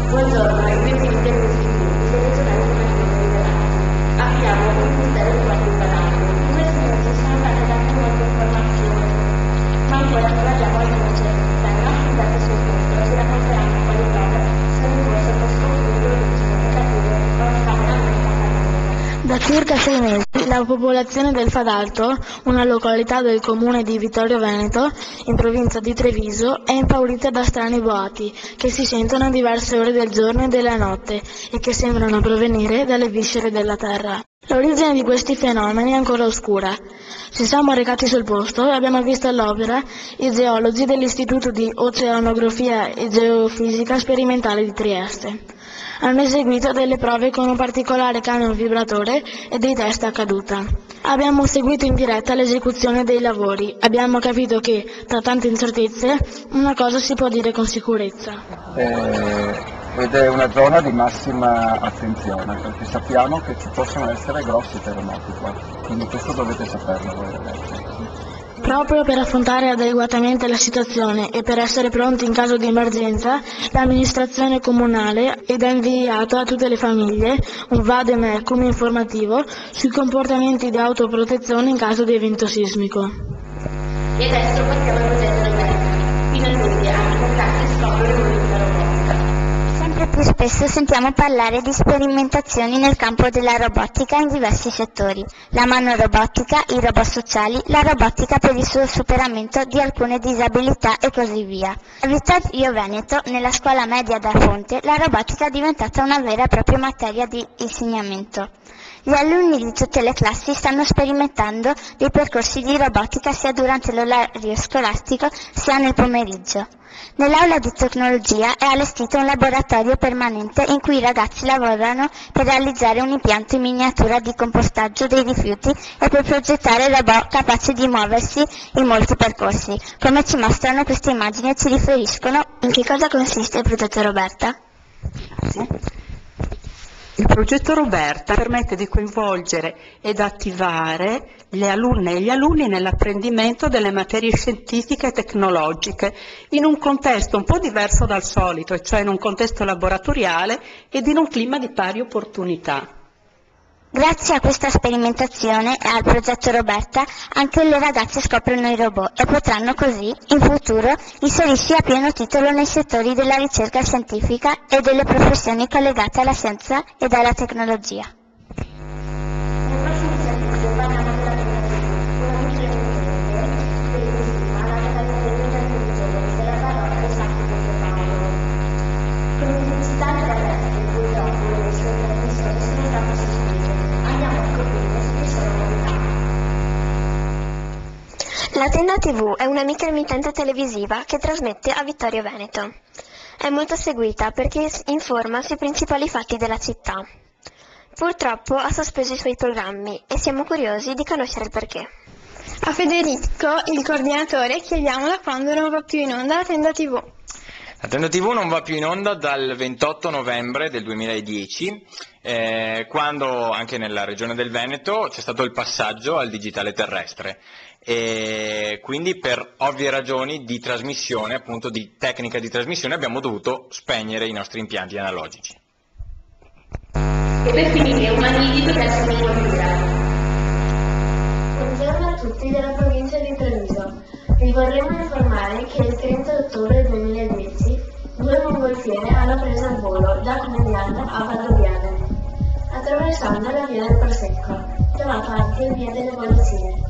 Buongiorno, il mio nome è abbiamo un ministero di qualche badato. In questi mesi sono state date molte informazioni, ma ancora non abbiamo alcuna certezza. I nostri dati sul posto si racconteranno quali prove sono in corso per scoprire l'origine e capire come sta veramente accadendo. Da circa 6 mesi la popolazione del Fadalto, una località del comune di Vittorio Veneto, in provincia di Treviso, è impaurita da strani boati che si sentono a diverse ore del giorno e della notte e che sembrano provenire dalle viscere della terra. L'origine di questi fenomeni è ancora oscura. Ci siamo recati sul posto e abbiamo visto all'opera i geologi dell'Istituto di Oceanografia e Geofisica Sperimentale di Trieste. Hanno eseguito delle prove con un particolare camion vibratore e dei test a caduta. Abbiamo seguito in diretta l'esecuzione dei lavori. Abbiamo capito che, tra tante incertezze, una cosa si può dire con sicurezza. Ed è una zona di massima attenzione, perché sappiamo che ci possono essere grossi terremoti qua, quindi questo dovete saperlo voi ragazzi. Proprio per affrontare adeguatamente la situazione e per essere pronti in caso di emergenza, l'amministrazione comunale ha inviato a tutte le famiglie un vademecum informativo sui comportamenti di autoprotezione in caso di evento sismico. E adesso passiamo al progetto Roberta. Finalmente anche per tanti scopre l'evoluzione robotica. Sempre più spesso sentiamo parlare di sperimentazioni nel campo della robotica in diversi settori. La manorobotica, i robot sociali, la robotica per il suo superamento di alcune disabilità e così via. A Vittorio Veneto, nella scuola media da Fonte, la robotica è diventata una vera e propria materia di insegnamento. Gli alunni di tutte le classi stanno sperimentando dei percorsi di robotica sia durante l'orario scolastico sia nel pomeriggio. Nell'aula di tecnologia è allestito un laboratorio permanente in cui i ragazzi lavorano per realizzare un impianto in miniatura di compostaggio dei rifiuti e per progettare robot capaci di muoversi in molti percorsi. Come ci mostrano queste immagini e ci riferiscono. In che cosa consiste il progetto Roberta? Il progetto Roberta permette di coinvolgere ed attivare le alunne e gli alunni nell'apprendimento delle materie scientifiche e tecnologiche in un contesto un po' diverso dal solito, e cioè in un contesto laboratoriale ed in un clima di pari opportunità. Grazie a questa sperimentazione e al progetto Roberta anche le ragazze scoprono i robot e potranno così, in futuro, inserirsi a pieno titolo nei settori della ricerca scientifica e delle professioni collegate alla scienza ed alla tecnologia. Nel prossimo servizio parliamo della tecnologia, una micro televisiva alla catena dell'intelligenza della parola esatto di Paolo. Con l'intensità della rete, purtroppo, le sue trasmissioni sono state sospese. Andiamo a scoprire se ci sono novità. La Tenda TV è una microemittente televisiva che trasmette a Vittorio Veneto. È molto seguita perché informa sui principali fatti della città. Purtroppo ha sospeso i suoi programmi e siamo curiosi di conoscere il perché. A Federico, il coordinatore, chiediamo da quando non va più in onda la Tenda TV. La Tenda TV non va più in onda dal 28 novembre del 2010, quando anche nella regione del Veneto c'è stato il passaggio al digitale terrestre. E quindi per ovvie ragioni di trasmissione, appunto di tecnica di trasmissione, abbiamo dovuto spegnere i nostri impianti analogici. E per finire un magnifico testo di cultura. Buongiorno a tutti della provincia di Treviso. Vi vorremmo informare che il 30 ottobre 2010 due mongolfiere hanno preso il volo da Conegliano a Valdobbiadene, attraversando la via del Prosecco, chiamata anche via delle Bollicine.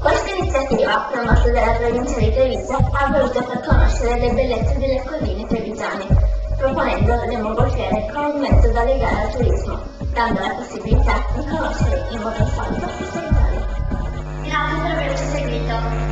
Questa iniziativa, promossa dalla provincia di Treviso, ha voluto far conoscere le bellezze delle colline trevigiane, proponendo le mongolfiere come un mezzo da legare al turismo, dando la possibilità di conoscere in modo saldo il territorio. Grazie per averci seguito.